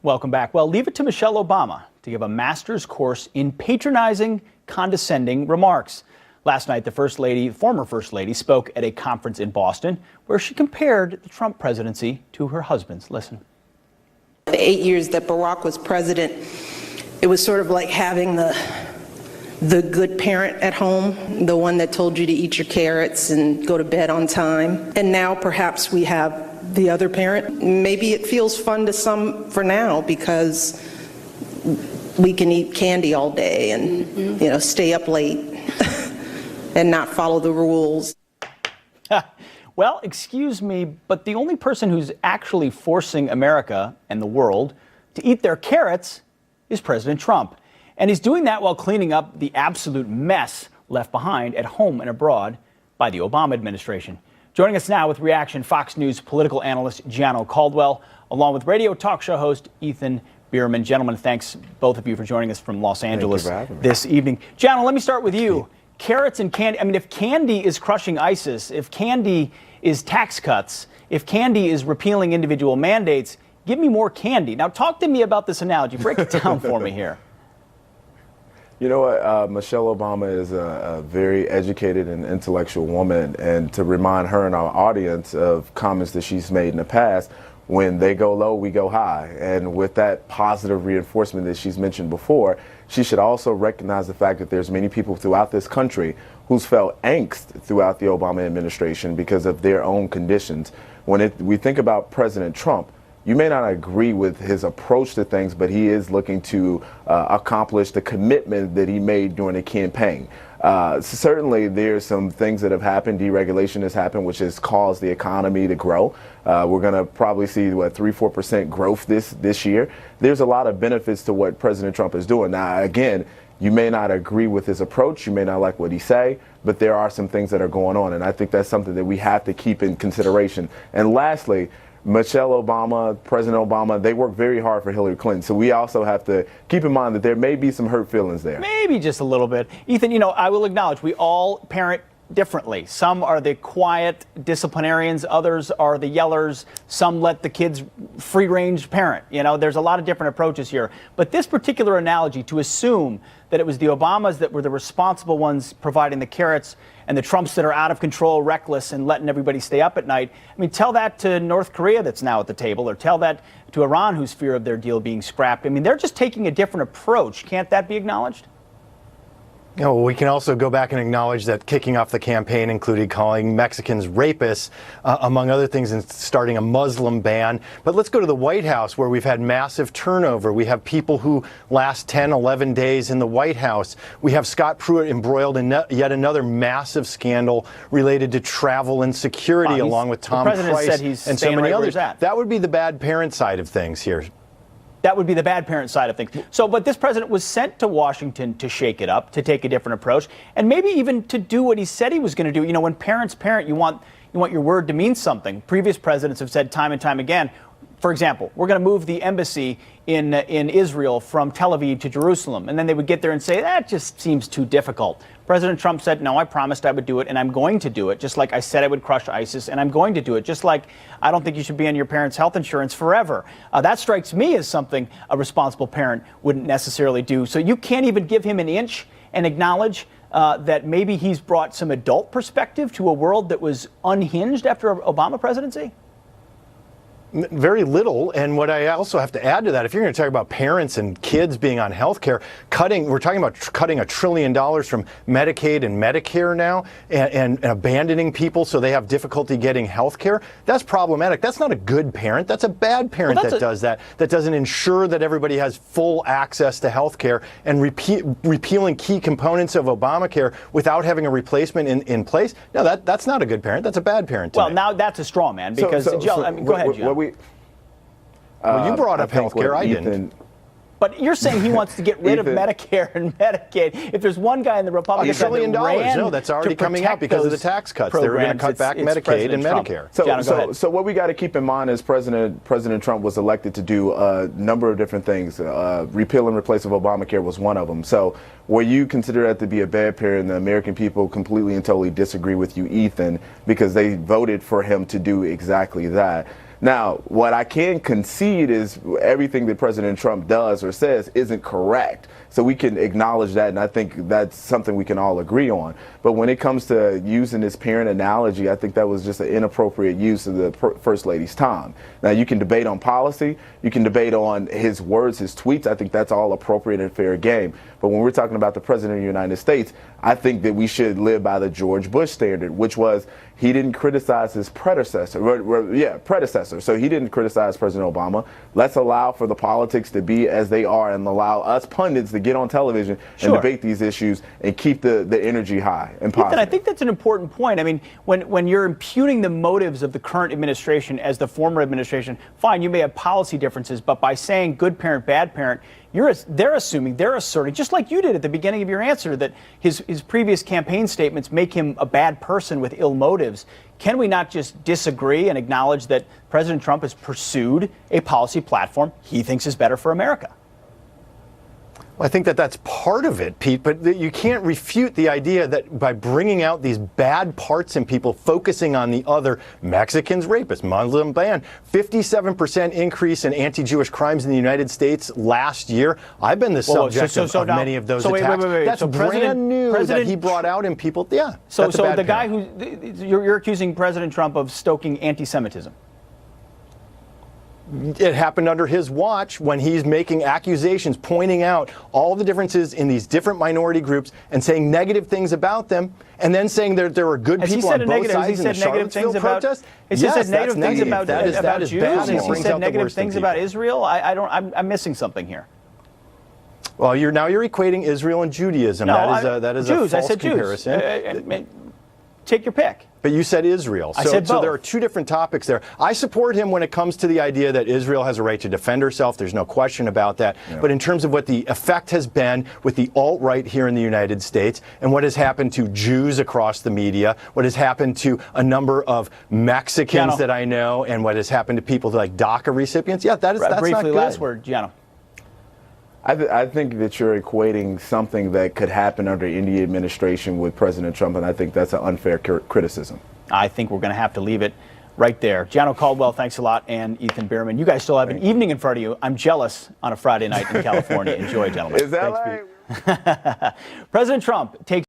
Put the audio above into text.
Welcome back. Well, leave it to Michelle Obama to give a master's course in patronizing, condescending remarks. Last night, the former First Lady, spoke at a conference in Boston where she compared the Trump presidency to her husband's. Listen. The 8 years that Barack was president, it was sort of like having the good parent at home, the one that told you to eat your carrots and go to bed on time. And now perhaps we have the other parent. Maybe it feels fun to some for now because we can eat candy all day and stay up late and not follow the rules. Well, excuse me, but the only person who's actually forcing America and the world to eat their carrots is President Trump. And he's doing that while cleaning up the absolute mess left behind at home and abroad by the Obama administration. Joining us now with reaction, Fox News political analyst Gianno Caldwell, along with radio talk show host Ethan Bierman. Gentlemen, thanks both of you for joining us from Los Angeles this evening. Gianno, let me start with you. Carrots and candy. I mean, if candy is crushing ISIS, if candy is tax cuts, if candy is repealing individual mandates, give me more candy. Now, talk to me about this analogy. Break it down for me here. You know what? Michelle Obama is a very educated and intellectual woman, and to remind her and our audience of comments that she's made in the past, when they go low, we go high. And with that positive reinforcement that she's mentioned before, she should also recognize the fact that there's many people throughout this country who's felt angst throughout the Obama administration because of their own conditions. When we think about President Trump, you may not agree with his approach to things, but he is looking to accomplish the commitment that he made during the campaign. Certainly, there's some things that have happened. Deregulation has happened, which has caused the economy to grow. We're going to probably see, 3-4% growth this year. There's a lot of benefits to what President Trump is doing. Now, again, you may not agree with his approach. You may not like what he say, but there are some things that are going on. And I think that's something that we have to keep in consideration. And lastly, Michelle Obama, President Obama, they work very hard for Hillary Clinton. So we also have to keep in mind that there may be some hurt feelings there. Maybe just a little bit. Ethan, I will acknowledge we all parent differently. Some are the quiet disciplinarians, others are the yellers, some let the kids free-range parent. There's a lot of different approaches here. But this particular analogy, to assume that it was the Obamas that were the responsible ones providing the carrots and the Trumps that are out of control, reckless, and letting everybody stay up at night. I mean, tell that to North Korea that's now at the table, or tell that to Iran whose fear of their deal being scrapped. I mean, they're just taking a different approach. Can't that be acknowledged? We can also go back and acknowledge that kicking off the campaign included calling Mexicans rapists, among other things, and starting a Muslim ban. But let's go to the White House, where we've had massive turnover. We have people who last 10, 11 days in the White House. We have Scott Pruitt embroiled in yet another massive scandal related to travel and security, along with Tom Price and so many others. That would be the bad parent side of things here. That would be the bad parent side of things. But this president was sent to Washington to shake it up, to take a different approach, and maybe even to do what he said he was going to do. When parents parent, you want your word to mean something. Previous presidents have said time and time again, for example, we're going to move the embassy in Israel from Tel Aviv to Jerusalem. And then they would get there and say, that just seems too difficult. President Trump said, no, I promised I would do it, and I'm going to do it, just like I said I would crush ISIS, and I'm going to do it, just like I don't think you should be on your parents' health insurance forever. That strikes me as something a responsible parent wouldn't necessarily do. So you can't even give him an inch and acknowledge that maybe he's brought some adult perspective to a world that was unhinged after an Obama presidency? Very little. And what I also have to add to that, if you're going to talk about parents and kids being on health care, we're talking about cutting $1 trillion from Medicaid and Medicare now and abandoning people so they have difficulty getting health care. That's problematic. That's not a good parent. That's a bad parent does that doesn't ensure that everybody has full access to health care, and repealing key components of Obamacare without having a replacement in place. No, that's not a good parent. That's a bad parent. Well, now that's a straw man because, go ahead, Joe. Well, you brought up health care, I didn't. But you're saying he wants to get rid of Medicare and Medicaid. If there's one guy in the Republican $1 trillion, no, that's already coming out because of the tax cuts. They were going to cut back Medicaid and Medicare. So what we got to keep in mind is President Trump was elected to do a number of different things. Repeal and replace of Obamacare was one of them. So where you consider that to be a bad parent, the American people completely and totally disagree with you, Ethan, because they voted for him to do exactly that. Now, what I can concede is everything that President Trump does or says isn't correct. So we can acknowledge that, and I think that's something we can all agree on. But when it comes to using this parent analogy, I think that was just an inappropriate use of the First Lady's time. Now, you can debate on policy, you can debate on his words, his tweets. I think that's all appropriate and fair game. But when we're talking about the President of the United States, I think that we should live by the George Bush standard, which was he didn't criticize his predecessor. So he didn't criticize President Obama. Let's allow for the politics to be as they are and allow us pundits to get on television and debate these issues and keep the energy high and positive. Ethan, I think that's an important point. I mean, when you're imputing the motives of the current administration as the former administration, fine, you may have policy differences, but by saying good parent, bad parent, they're asserting, just like you did at the beginning of your answer, that his previous campaign statements make him a bad person with ill motives. Can we not just disagree and acknowledge that President Trump has pursued a policy platform he thinks is better for America? Well, I think that that's part of it, Pete, but you can't refute the idea that by bringing out these bad parts in people, focusing on the other, Mexicans, rapists, Muslim ban, 57% increase in anti-Jewish crimes in the United States last year. I've been the subject of many of those attacks. That's brand new that he brought out in people. Yeah. So the guy who you're accusing President Trump of stoking anti-Semitism. It happened under his watch when he's making accusations, pointing out all the differences in these different minority groups and saying negative things about them, and then saying that there were good people on both sides in the Charlottesville protest. Has he said negative things about Jews? Has he said negative things about Israel? I'm missing something here. Well, you're equating Israel and Judaism. No, that is Jews. a false I said comparison. Jews. Take your pick. But you said Israel. I said both. So there are two different topics there. I support him when it comes to the idea that Israel has a right to defend herself. There's no question about that. Yeah. But in terms of what the effect has been with the alt-right here in the United States and what has happened to Jews across the media, what has happened to a number of Mexicans that I know, and what has happened to people like DACA recipients, that's briefly, not good. Last word, Gianno. I think that you're equating something that could happen under any administration with President Trump, and I think that's an unfair criticism. I think we're going to have to leave it right there. Gianno Caldwell, thanks a lot, and Ethan Bierman. You guys still have an evening in front of you. I'm jealous on a Friday night in California. Enjoy, gentlemen. Is that right? President Trump takes